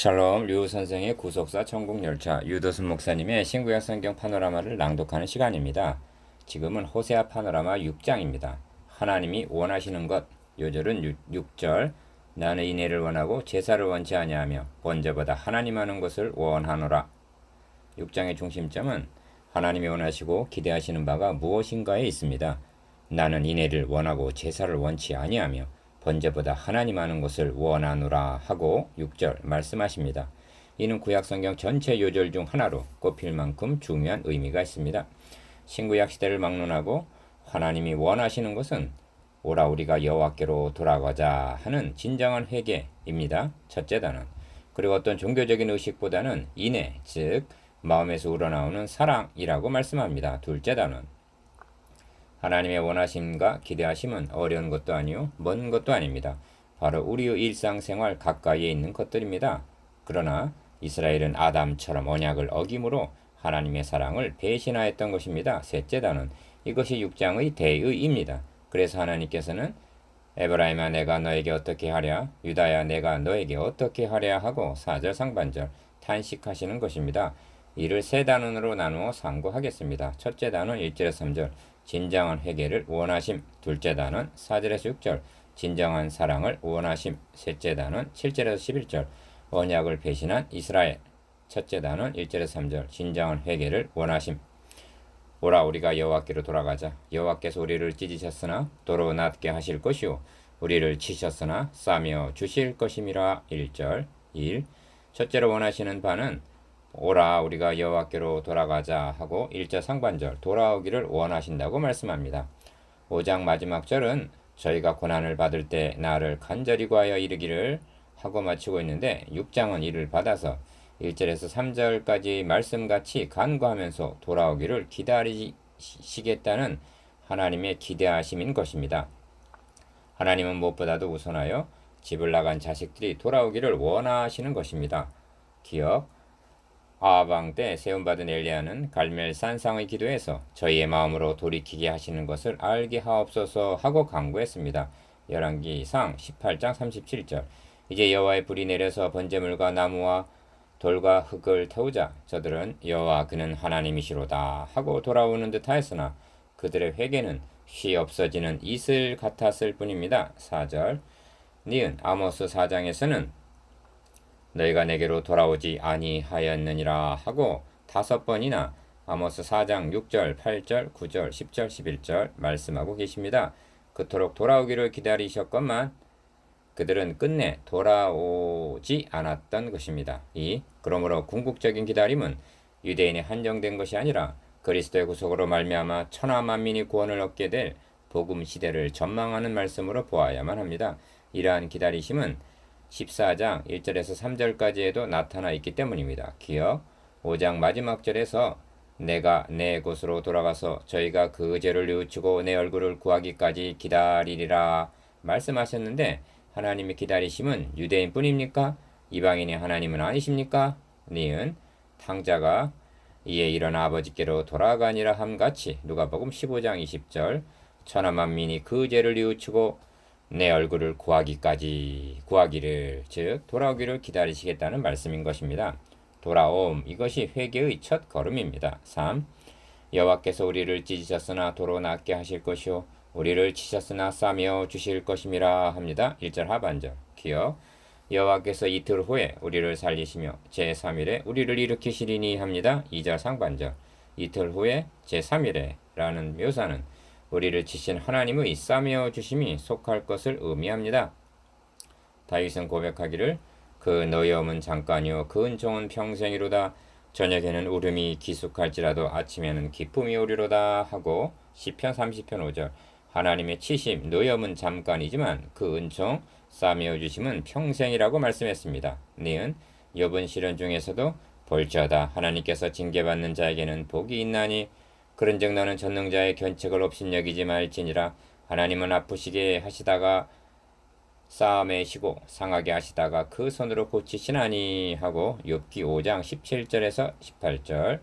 샬롬 류 선생의 구속사 천국열차 유도순 목사님의 신구약 성경 파노라마를 낭독하는 시간입니다. 지금은 호세아 파노라마 6장입니다. 하나님이 원하시는 것. 요절은 6절. 나는 인애를 원하고 제사를 원치 아니하며 번제보다 하나님 하는 것을 원하노라. 6장의 중심점은 하나님이 원하시고 기대하시는 바가 무엇인가에 있습니다. 나는 인애를 원하고 제사를 원치 아니하며 번제보다 하나님 하는 것을 원하노라 하고 6절 말씀하십니다. 이는 구약성경 전체 요절 중 하나로 꼽힐 만큼 중요한 의미가 있습니다. 신구약 시대를 막론하고 하나님이 원하시는 것은 오라 우리가 여호와께로 돌아가자 하는 진정한 회개입니다. 첫째 단원. 그리고 어떤 종교적인 의식보다는 인애, 즉 마음에서 우러나오는 사랑이라고 말씀합니다. 둘째 단원. 하나님의 원하심과 기대하심은 어려운 것도 아니요 먼 것도 아닙니다. 바로 우리의 일상생활 가까이에 있는 것들입니다. 그러나 이스라엘은 아담처럼 언약을 어김으로 하나님의 사랑을 배신하였던 것입니다. 셋째 단원. 이것이 6장의 대의입니다. 그래서 하나님께서는 에브라임아 내가 너에게 어떻게 하랴, 유다야 내가 너에게 어떻게 하랴 하고 4절 상반절 탄식하시는 것입니다. 이를 세 단원으로 나누어 상고하겠습니다. 첫째 단원 1절에서 3절 진정한 회개를 원하심. 둘째 단원 4절에서 6절 진정한 사랑을 원하심. 셋째 단원 7절에서 11절 언약을 배신한 이스라엘. 첫째 단원 1절에서 3절 진정한 회개를 원하심. 오라 우리가 여호와께로 돌아가자. 여호와께서 우리를 찢으셨으나 도로 낫게 하실 것이요 우리를 치셨으나 싸며 주실 것임이라. 1절 1. 첫째로 원하시는 바는 오라 우리가 여호와께로 돌아가자 하고 1절 상반절 돌아오기를 원하신다고 말씀합니다. 5장 마지막 절은 저희가 고난을 받을 때 나를 간절히 구하여 이르기를 하고 마치고 있는데 6장은 이를 받아서 1절에서 3절까지 말씀같이 간구하면서 돌아오기를 기다리시겠다는 하나님의 기대하심인 것입니다. 하나님은 무엇보다도 우선하여 집을 나간 자식들이 돌아오기를 원하시는 것입니다. 기억. 아하방 때 세움받은 엘리야는 갈멜 산상의 기도에서 저희의 마음으로 돌이키게 하시는 것을 알게 하옵소서 하고 간구했습니다. 열왕기상 18장 37절. 이제 여호와의 불이 내려서 번제물과 나무와 돌과 흙을 태우자. 저들은 여호와 그는 하나님이시로다 하고 돌아오는 듯 하였으나 그들의 회개는 쉬 없어지는 이슬 같았을 뿐입니다. 4절. 니은 아모스 4장에서는 너희가 내게로 돌아오지 아니하였느니라 하고 5번이나 아모스 4장 6절, 8절, 9절, 10절, 11절 말씀하고 계십니다. 그토록 돌아오기를 기다리셨건만 그들은 끝내 돌아오지 않았던 것입니다. 그러므로 궁극적인 기다림은 유대인에 한정된 것이 아니라 그리스도의 구속으로 말미암아 천하 만민이 구원을 얻게 될 복음 시대를 전망하는 말씀으로 보아야만 합니다. 이러한 기다리심은 14장 1절에서 3절까지에도 나타나 있기 때문입니다. 기억. 5장 마지막 절에서 내가 내 곳으로 돌아가서 저희가 그 죄를 뉘우치고 내 얼굴을 구하기까지 기다리리라 말씀하셨는데 하나님의 기다리심은 유대인뿐입니까? 이방인의 하나님은 아니십니까? 니은 탕자가 이에 일어나 아버지께로 돌아가니라 함같이 누가복음 15장 20절 천하 만민이 그 죄를 뉘우치고 내 얼굴을 구하기를 즉 돌아오기를 기다리시겠다는 말씀인 것입니다. 돌아옴 이것이 회개의 첫 걸음입니다. 3. 여호와께서 우리를 찢으셨으나 도로 낫게 하실 것이요 우리를 치셨으나 싸며 주실 것임이라 합니다. 1절 하반절. 기억. 여호와께서 이틀 후에 우리를 살리시며 제3일에 우리를 일으키시리니 합니다. 2절 상반절. 이틀 후에 제3일에 라는 묘사는 우리를 치신 하나님의 싸매어 주심이 속할 것을 의미합니다. 다윗은 고백하기를 그 노여움은 잠깐이요 그 은총은 평생이로다. 저녁에는 울음이 기숙할지라도 아침에는 기쁨이 오리로다 하고 시편 30편 5절 하나님의 치심 노여움은 잠깐이지만 그 은총 싸매어 주심은 평생이라고 말씀했습니다. 니은 욥은 시련 중에서도 볼지어다 하나님께서 징계받는 자에게는 복이 있나니 그런즉 너는 전능자의 견책을 업신여기지 말지니라. 하나님은 아프시게 하시다가 싸매시고 상하게 하시다가 그 손으로 고치시나니 하고 욥기 5장 17절에서 18절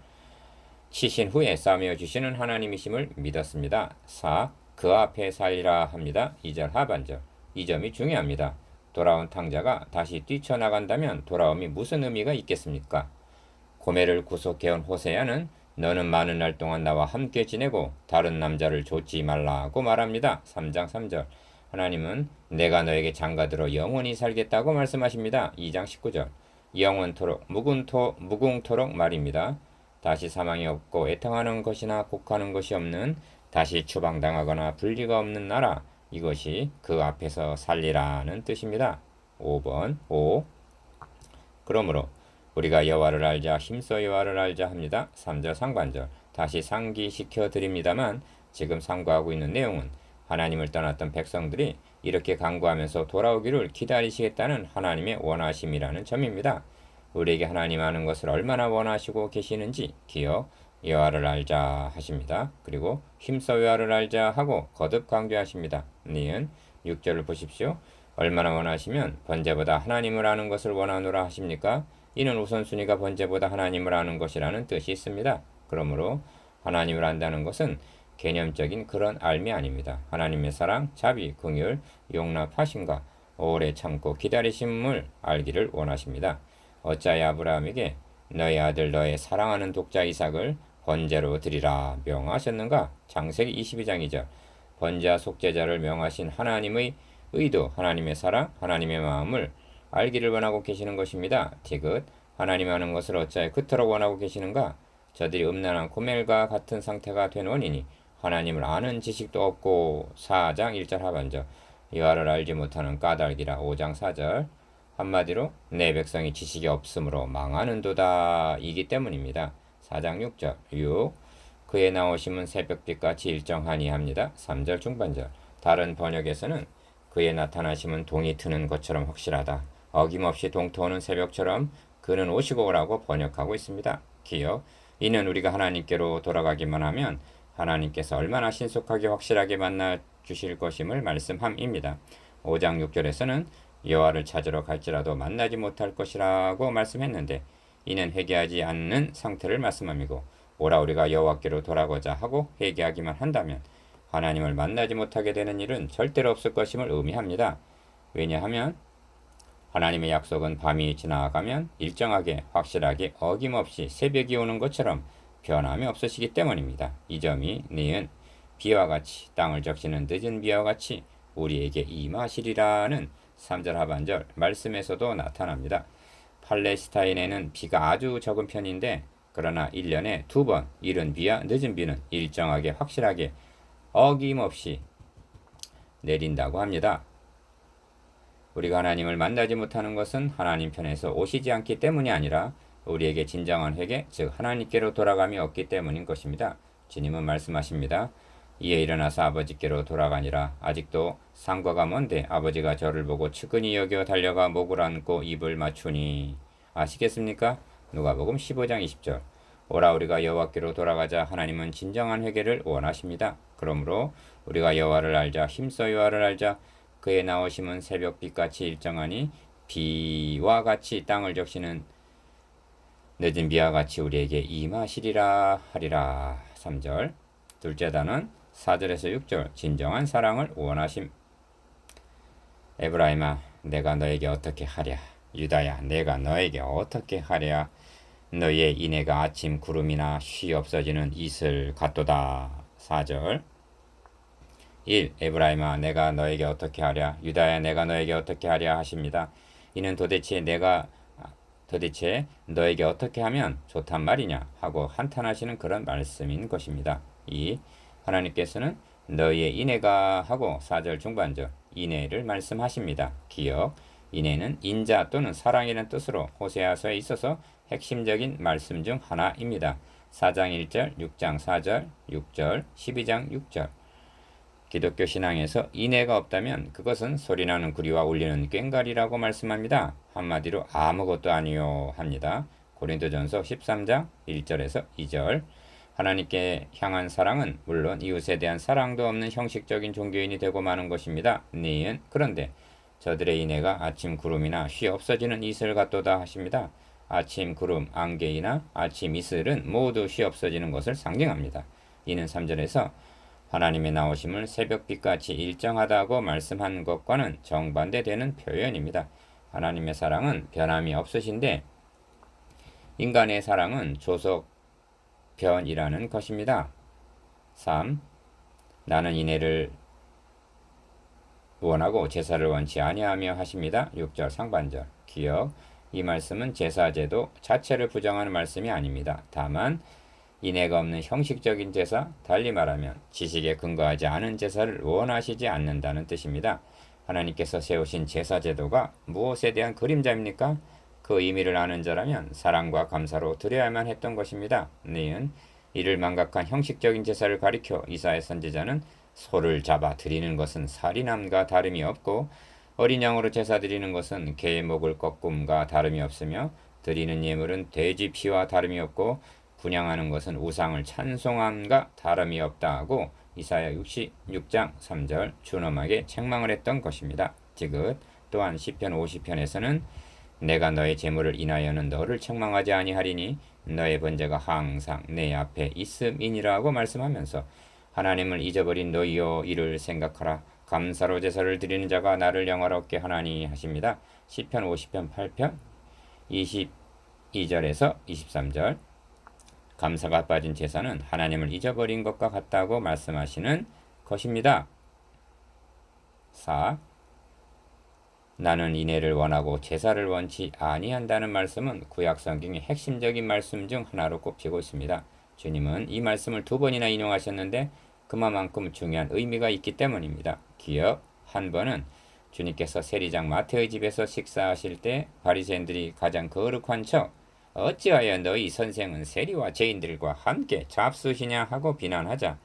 치신 후에 싸매어 주시는 하나님이심을 믿었습니다. 4. 그 앞에 살리라 합니다. 2절 하반절. 이 점이 중요합니다. 돌아온 탕자가 다시 뛰쳐나간다면 돌아옴이 무슨 의미가 있겠습니까? 고매를 구속해온 호세아는 너는 많은 날 동안 나와 함께 지내고 다른 남자를 좇지 말라고 말합니다. 3장 3절. 하나님은 내가 너에게 장가들어 영원히 살겠다고 말씀하십니다. 2장 19절. 영원토록 무궁토록 말입니다. 다시 사망이 없고 애통하는 것이나 곡하는 것이 없는, 다시 추방당하거나 분리가 없는 나라, 이것이 그 앞에서 살리라는 뜻입니다. 5번 5. 그러므로 우리가 여호와를 알자, 힘써 여호와를 알자 합니다. 3절 상반절. 다시 상기시켜 드립니다만 지금 상고하고 있는 내용은 하나님을 떠났던 백성들이 이렇게 간구하면서 돌아오기를 기다리시겠다는 하나님의 원하심이라는 점입니다. 우리에게 하나님 아는 것을 얼마나 원하시고 계시는지 기억 여호와를 알자 하십니다. 그리고 힘써 여호와를 알자 하고 거듭 강조하십니다. 니은 6절을 보십시오. 얼마나 원하시면 번제보다 하나님을 아는 것을 원하노라 하십니까? 이는 우선순위가 번제보다 하나님을 아는 것이라는 뜻이 있습니다. 그러므로 하나님을 안다는 것은 개념적인 그런 알미 아닙니다. 하나님의 사랑, 자비, 긍휼, 용납하심과 오래 참고 기다리심을 알기를 원하십니다. 어찌하여 아브라함에게 너의 아들 너의 사랑하는 독자 이삭을 번제로 드리라 명하셨는가? 창세기 22장 2절. 번제와 속죄자를 명하신 하나님의 의도, 하나님의 사랑, 하나님의 마음을 알기를 원하고 계시는 것입니다. 디귿. 하나님 아는 것을 어찌하여 그토록 원하고 계시는가? 저들이 음란한 고멜과 같은 상태가 된 원인이 하나님을 아는 지식도 없고. 4장 1절 하반절. 여호와를 알지 못하는 까닭이라. 5장 4절. 한마디로 내 백성이 지식이 없으므로 망하는도다 이기 때문입니다. 4장 6절. 6. 그의 나오심은 새벽빛같이 일정하니 합니다. 3절 중반절. 다른 번역에서는 그의 나타나심은 동이 트는 것처럼 확실하다, 어김없이 동토하는 새벽처럼 그는 오시고 오라고 번역하고 있습니다. 기억. 이는 우리가 하나님께로 돌아가기만 하면 하나님께서 얼마나 신속하게 확실하게 만나 주실 것임을 말씀함입니다. 5장 6절에서는 여호와를 찾으러 갈지라도 만나지 못할 것이라고 말씀했는데 이는 회개하지 않는 상태를 말씀함이고, 오라 우리가 여호와께로 돌아가자 하고 회개하기만 한다면 하나님을 만나지 못하게 되는 일은 절대로 없을 것임을 의미합니다. 왜냐하면 하나님의 약속은 밤이 지나가면 일정하게 확실하게 어김없이 새벽이 오는 것처럼 변함이 없으시기 때문입니다. 이 점이 니은 비와 같이 땅을 적시는 늦은 비와 같이 우리에게 임하시리라는 3절 하반절 말씀에서도 나타납니다. 팔레스타인에는 비가 아주 적은 편인데 그러나 1년에 2번 이른 비와 늦은 비는 일정하게 확실하게 어김없이 내린다고 합니다. 우리가 하나님을 만나지 못하는 것은 하나님 편에서 오시지 않기 때문이 아니라 우리에게 진정한 회개, 즉 하나님께로 돌아감이 없기 때문인 것입니다. 주님은 말씀하십니다. 이에 일어나서 아버지께로 돌아가니라. 아직도 상과가 먼데 아버지가 저를 보고 측은히 여겨 달려가 목을 안고 입을 맞추니. 아시겠습니까? 누가복음 15장 20절. 오라 우리가 여호와께로 돌아가자. 하나님은 진정한 회개를 원하십니다. 그러므로 우리가 여호와를 알자, 힘써 여호와를 알자. 그의 나오심은 새벽빛같이 일정하니 비와 같이 땅을 적시는 늦은 비와 같이 우리에게 임하시리라 하리라. 3절. 둘째 단은 4절에서 6절. 진정한 사랑을 원하심. 에브라임아 내가 너에게 어떻게 하랴. 유다야 내가 너에게 어떻게 하랴. 너의 인애가 아침 구름이나 쉬 없어지는 이슬 같도다. 4절. 1. 에브라임아 내가 너에게 어떻게 하랴. 유다야 내가 너에게 어떻게 하랴 하십니다. 이는 도대체 너에게 어떻게 하면 좋단 말이냐 하고 한탄하시는 그런 말씀인 것입니다. 2. 하나님께서는 너희의 인애가 하고 4절 중반절 인애를 말씀하십니다. 기억. 인애는 인자 또는 사랑이라는 뜻으로 호세아서에 있어서 핵심적인 말씀 중 하나입니다. 4장 1절, 6장 4절, 6절, 12장 6절. 기독교 신앙에서 인애가 없다면 그것은 소리나는 구리와 울리는 꽹과리라고 말씀합니다. 한마디로 아무것도 아니요 합니다. 고린도전서 13장 1절에서 2절. 하나님께 향한 사랑은 물론 이웃에 대한 사랑도 없는 형식적인 종교인이 되고 마는 것입니다. 니은 그런데 저들의 인애가 아침 구름이나 쉬 없어지는 이슬 같도다 하십니다. 아침 구름, 안개이나 아침 이슬은 모두 쉬 없어지는 것을 상징합니다. 이는 3절에서 하나님의 나오심을 새벽빛같이 일정하다고 말씀한 것과는 정반대되는 표현입니다. 하나님의 사랑은 변함이 없으신데 인간의 사랑은 조석변이라는 것입니다. 3. 나는 인애를 원하고 제사를 원치 아니하며 하십니다. 6절 상반절. 기억. 이 말씀은 제사제도 자체를 부정하는 말씀이 아닙니다. 다만 인애가 없는 형식적인 제사, 달리 말하면 지식에 근거하지 않은 제사를 원하시지 않는다는 뜻입니다. 하나님께서 세우신 제사제도가 무엇에 대한 그림자입니까? 그 의미를 아는 자라면 사랑과 감사로 드려야만 했던 것입니다. 니은 이를 망각한 형식적인 제사를 가리켜 이사야 선지자는 소를 잡아 드리는 것은 살인함과 다름이 없고 어린 양으로 제사 드리는 것은 개의 목을 꺾음과 다름이 없으며 드리는 예물은 돼지 피와 다름이 없고 분향하는 것은 우상을 찬송함과 다름이 없다 하고 이사야 66장 3절 준엄하게 책망을 했던 것입니다. 지긋 또한 시편 50편에서는 내가 너의 재물을 인하여는 너를 책망하지 아니하리니 너의 번제가 항상 내 앞에 있음이니라고 말씀하면서 하나님을 잊어버린 너희여 이를 생각하라. 감사로 제사를 드리는 자가 나를 영화롭게 하나니 하십니다. 시편 50편 8편 22절에서 23절. 감사가 빠진 제사는 하나님을 잊어버린 것과 같다고 말씀하시는 것입니다. 4. 나는 인애를 원하고 제사를 원치 아니한다는 말씀은 구약 성경의 핵심적인 말씀 중 하나로 꼽히고 있습니다. 주님은 이 말씀을 2번이나 인용하셨는데 그만큼 중요한 의미가 있기 때문입니다. 기억. 한 번은 주님께서 세리장 마태의 집에서 식사하실 때 바리새인들이 가장 거룩한 척 어찌하여 너희 선생은 세리와 죄인들과 함께 잡수시냐 하고 비난하자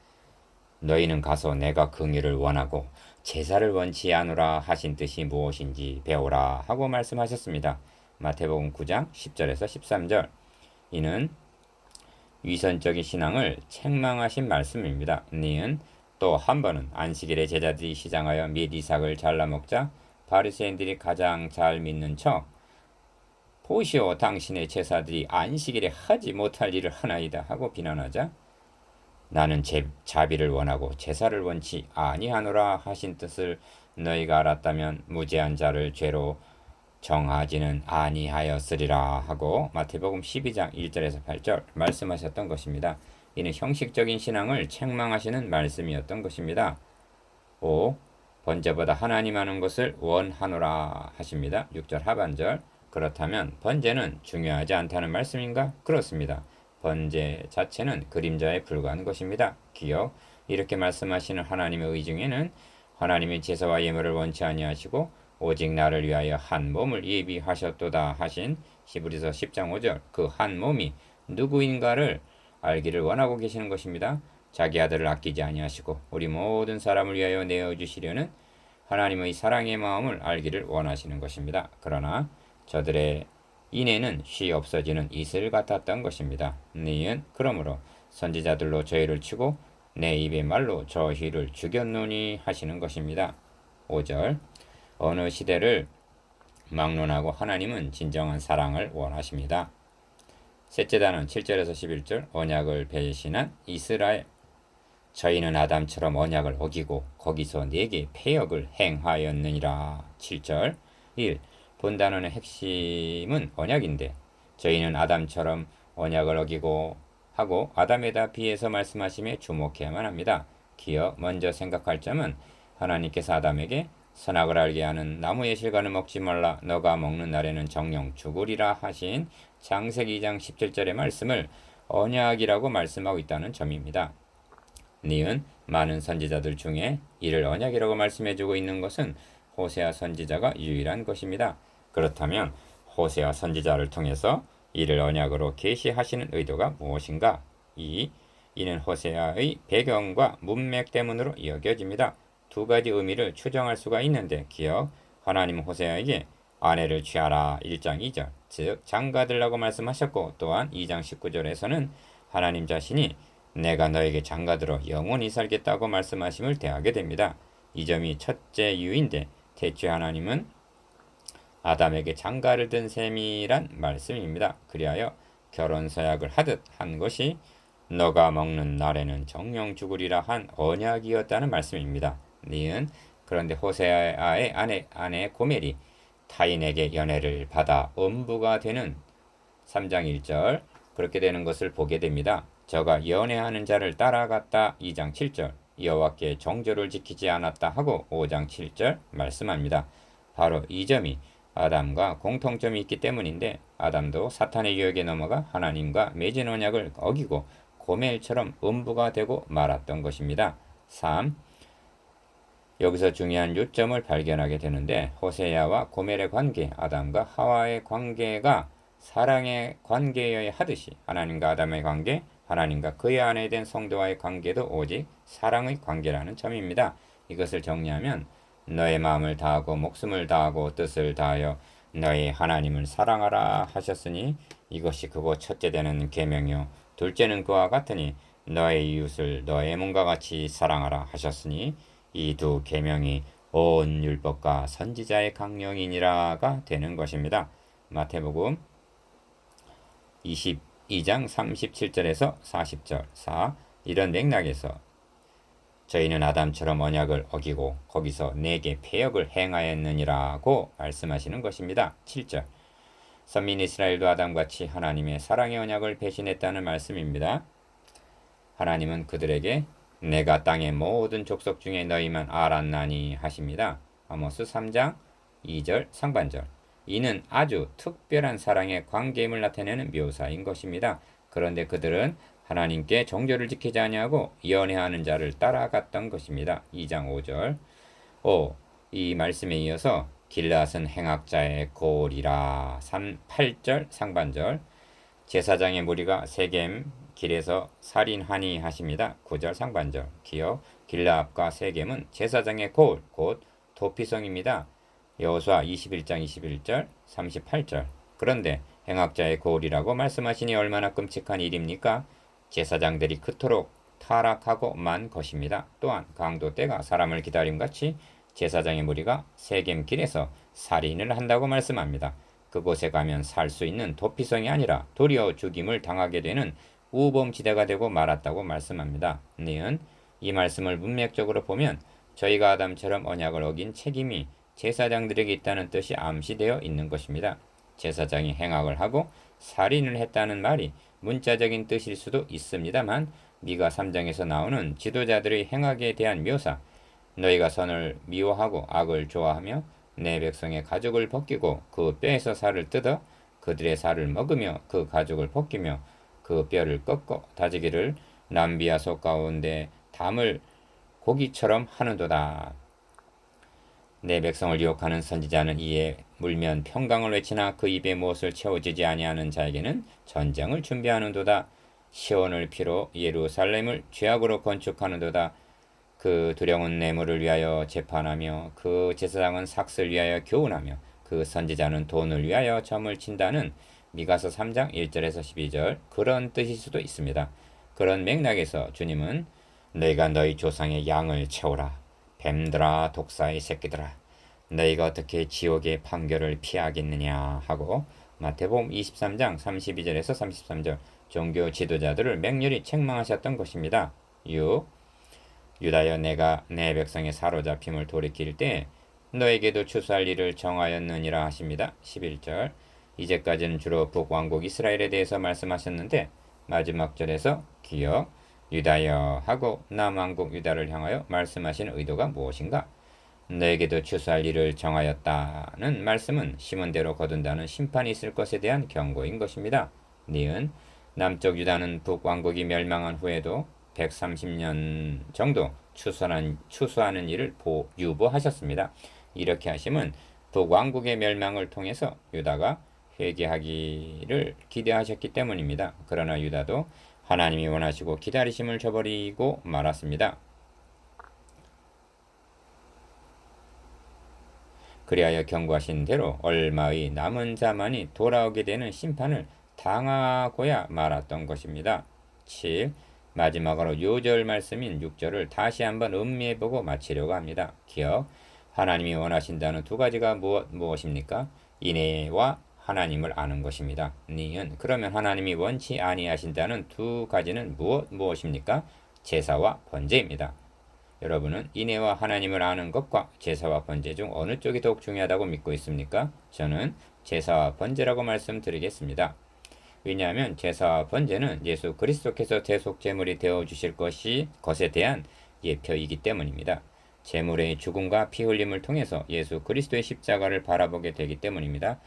너희는 가서 내가 긍휼을 원하고 제사를 원치 않으라 하신 뜻이 무엇인지 배우라 하고 말씀하셨습니다. 마태복음 9장 10절에서 13절. 이는 위선적인 신앙을 책망하신 말씀입니다. 니은 또 한 번은 안식일에 제자들이 시장하여 및 이삭을 잘라 먹자 바리새인들이 가장 잘 믿는 척 보시오 당신의 제사들이 안식일에 하지 못할 일을 하나이다 하고 비난하자 나는 자비를 원하고 제사를 원치 아니하노라 하신 뜻을 너희가 알았다면 무죄한 자를 죄로 정하지는 아니하였으리라 하고 마태복음 12장 1절에서 8절 말씀하셨던 것입니다. 이는 형식적인 신앙을 책망하시는 말씀이었던 것입니다. 5. 번제보다 하나님 하는 것을 원하노라 하십니다. 6절 하반절. 그렇다면 번제는 중요하지 않다는 말씀인가? 그렇습니다. 번제 자체는 그림자에 불과한 것입니다. 기억. 이렇게 말씀하시는 하나님의 의 중에는 하나님의 제사와 예물을 원치 아니하시고 오직 나를 위하여 한 몸을 예비하셨도다 하신 히브리서 10장 5절 그 한 몸이 누구인가를 알기를 원하고 계시는 것입니다. 자기 아들을 아끼지 아니하시고 우리 모든 사람을 위하여 내어주시려는 하나님의 사랑의 마음을 알기를 원하시는 것입니다. 그러나 저들의 인애는 쉬 없어지는 이슬 같았던 것입니다. 니은 그러므로 선지자들로 저희를 치고 내 입의 말로 저희를 죽였노니 하시는 것입니다. 5절 어느 시대를 막론하고 하나님은 진정한 사랑을 원하십니다. 셋째단은 7절에서 11절 언약을 배신한 이스라엘 저희는 아담처럼 언약을 어기고 거기서 내게 패역을 행하였느니라. 7절 1. 본단원의 핵심은 언약인데 저희는 아담처럼 언약을 어기고 하고 아담에다 비해서 말씀하심에 주목해야만 합니다. 기어 먼저 생각할 점은 하나님께서 아담에게 선악을 알게 하는 나무의 실과는 먹지 말라 너가 먹는 날에는 정령 죽으리라 하신 창세기 2장 17절의 말씀을 언약이라고 말씀하고 있다는 점입니다. 니은 많은 선지자들 중에 이를 언약이라고 말씀해주고 있는 것은 호세아 선지자가 유일한 것입니다. 그렇다면 호세아 선지자를 통해서 이를 언약으로 계시하시는 의도가 무엇인가? 이는 호세아의 배경과 문맥 때문으로 여겨집니다. 두 가지 의미를 추정할 수가 있는데 기억 하나님 호세아에게 아내를 취하라 1장 2절 즉 장가들라고 말씀하셨고 또한 2장 19절에서는 하나님 자신이 내가 너에게 장가들어 영원히 살겠다고 말씀하심을 대하게 됩니다. 이 점이 첫째 이유인데 대체 하나님은 아담에게 장가를 든 셈이란 말씀입니다. 그리하여 결혼 서약을 하듯 한 것이 너가 먹는 날에는 정령 죽으리라 한 언약이었다는 말씀입니다. 니은 그런데 호세아의 아내 고멜이 타인에게 연애를 받아 음부가 되는 3장 1절 그렇게 되는 것을 보게 됩니다. 저가 연애하는 자를 따라갔다 2장 7절 여호와께 정절을 지키지 않았다 하고 5장 7절 말씀합니다. 바로 이 점이 아담과 공통점이 있기 때문인데 아담도 사탄의 유혹에 넘어가 하나님과 맺은 언약을 어기고 고멜처럼 음부가 되고 말았던 것입니다. 3. 여기서 중요한 요점을 발견하게 되는데 호세아와 고멜의 관계, 아담과 하와의 관계가 사랑의 관계여야 하듯이 하나님과 아담의 관계, 하나님과 그의 아내 된 성도와의 관계도 오직 사랑의 관계라는 점입니다. 이것을 정리하면 너의 마음을 다하고 목숨을 다하고 뜻을 다하여 너의 하나님을 사랑하라 하셨으니 이것이 그거 첫째 되는 계명이요 둘째는 그와 같으니 너의 이웃을 너의 몸과 같이 사랑하라 하셨으니 이 두 계명이 온 율법과 선지자의 강령이니라가 되는 것입니다. 마태복음 22장 37절에서 40절 4 이런 맥락에서 저희는 아담처럼 언약을 어기고 거기서 내게 패역을 행하였느니라고 말씀하시는 것입니다. 7절 선민 이스라엘도 아담같이 하나님의 사랑의 언약을 배신했다는 말씀입니다. 하나님은 그들에게 내가 땅의 모든 족속 중에 너희만 알았나니 하십니다. 아모스 3장 2절 상반절 이는 아주 특별한 사랑의 관계임을 나타내는 묘사인 것입니다. 그런데 그들은 하나님께 정죄를 지키지 아니하고 연애하는 자를 따라갔던 것입니다. 2장 5절 5. 이 말씀에 이어서 길앗은 행악자의 골이라 8절 상반절 제사장의 무리가 세겜 길에서 살인하니 하십니다. 9절 상반절 기억 길라압과 세겜은 제사장의 골, 곧 도피성입니다. 여호수아 21장 21절 38절 그런데 행악자의 골이라고 말씀하시니 얼마나 끔찍한 일입니까? 제사장들이 그토록 타락하고 만 것입니다. 또한 강도 때가 사람을 기다림같이 제사장의 무리가 세겜 길에서 살인을 한다고 말씀합니다. 그곳에 가면 살 수 있는 도피성이 아니라 도리어 죽임을 당하게 되는 우범지대가 되고 말았다고 말씀합니다. 니은 이 말씀을 문맥적으로 보면 저희가 아담처럼 언약을 어긴 책임이 제사장들에게 있다는 뜻이 암시되어 있는 것입니다. 제사장이 행악을 하고 살인을 했다는 말이 문자적인 뜻일 수도 있습니다만 미가 3장에서 나오는 지도자들의 행악에 대한 묘사 너희가 선을 미워하고 악을 좋아하며 내 백성의 가죽을 벗기고 그 뼈에서 살을 뜯어 그들의 살을 먹으며 그 가죽을 벗기며 그 뼈를 꺾어 다지기를 남비아 속 가운데 담을 고기처럼 하는도다. 내 백성을 유혹하는 선지자는 이에 물면 평강을 외치나 그 입에 무엇을 채워지지 아니하는 자에게는 전쟁을 준비하는도다. 시온을 피로 예루살렘을 죄악으로 건축하는도다. 그 두려운 뇌물을 위하여 재판하며 그 제사장은 삭슬 위하여 교훈하며 그 선지자는 돈을 위하여 점을 친다는 미가서 3장 1절에서 12절 그런 뜻일 수도 있습니다. 그런 맥락에서 주님은 너희가 너희 조상의 양을 채우라. 뱀들아 독사의 새끼들아 너희가 어떻게 지옥의 판결을 피하겠느냐 하고 마태복음 23장 32절에서 33절 종교 지도자들을 맹렬히 책망하셨던 것입니다. 6. 유다여 내가 내 백성의 사로잡힘을 돌이킬 때 너에게도 추수할 일을 정하였느니라 하십니다. 11절 이제까지는 주로 북왕국 이스라엘에 대해서 말씀하셨는데 마지막 절에서 기억 유다여 하고 남왕국 유다를 향하여 말씀하신 의도가 무엇인가? 너에게도 추수할 일을 정하였다는 말씀은 심은 대로 거둔다는 심판이 있을 것에 대한 경고인 것입니다. 니은 남쪽 유다는 북왕국이 멸망한 후에도 130년 정도 추수하는 일을 유보하셨습니다. 이렇게 하심은 북왕국의 멸망을 통해서 유다가 회개하기를 기대하셨기 때문입니다. 그러나 유다도 하나님이 원하시고 기다리심을 저버리고 말았습니다. 그리하여 경고하신 대로 얼마의 남은 자만이 돌아오게 되는 심판을 당하고야 말았던 것입니다. 7. 마지막으로 요절 말씀인 6절을 다시 한번 음미해보고 마치려고 합니다. 기억 하나님이 원하신다는 두 가지가 무엇입니까? 인애와 하나님을 아는 것입니다. 니은 그러면 하나님이 원치 아니하신다는 두 가지는 무엇입니까? 제사와 번제입니다. 여러분은 인애와 하나님을 아는 것과 제사와 번제 중 어느 쪽이 더욱 중요하다고 믿고 있습니까? 저는 제사와 번제라고 말씀드리겠습니다. 왜냐하면 제사와 번제는 예수 그리스도께서 대속 제물이 되어 주실 것에 대한 예표이기 때문입니다. 제물의 죽음과 피 흘림을 통해서 예수 그리스도의 십자가를 바라보게 되기 때문입니다.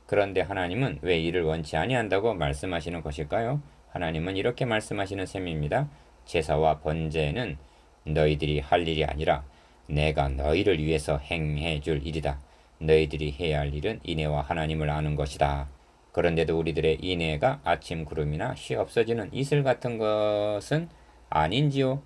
그런데 하나님은 왜 이를 원치 아니한다고 말씀하시는 것일까요? 하나님은 이렇게 말씀하시는 셈입니다. 제사와 번제는 너희들이 할 일이 아니라 내가 너희를 위해서 행해 줄 일이다. 너희들이 해야 할 일은 인애와 하나님을 아는 것이다. 그런데도 우리들의 인애가 아침 구름이나 쉬 없어지는 이슬 같은 것은 아닌지요?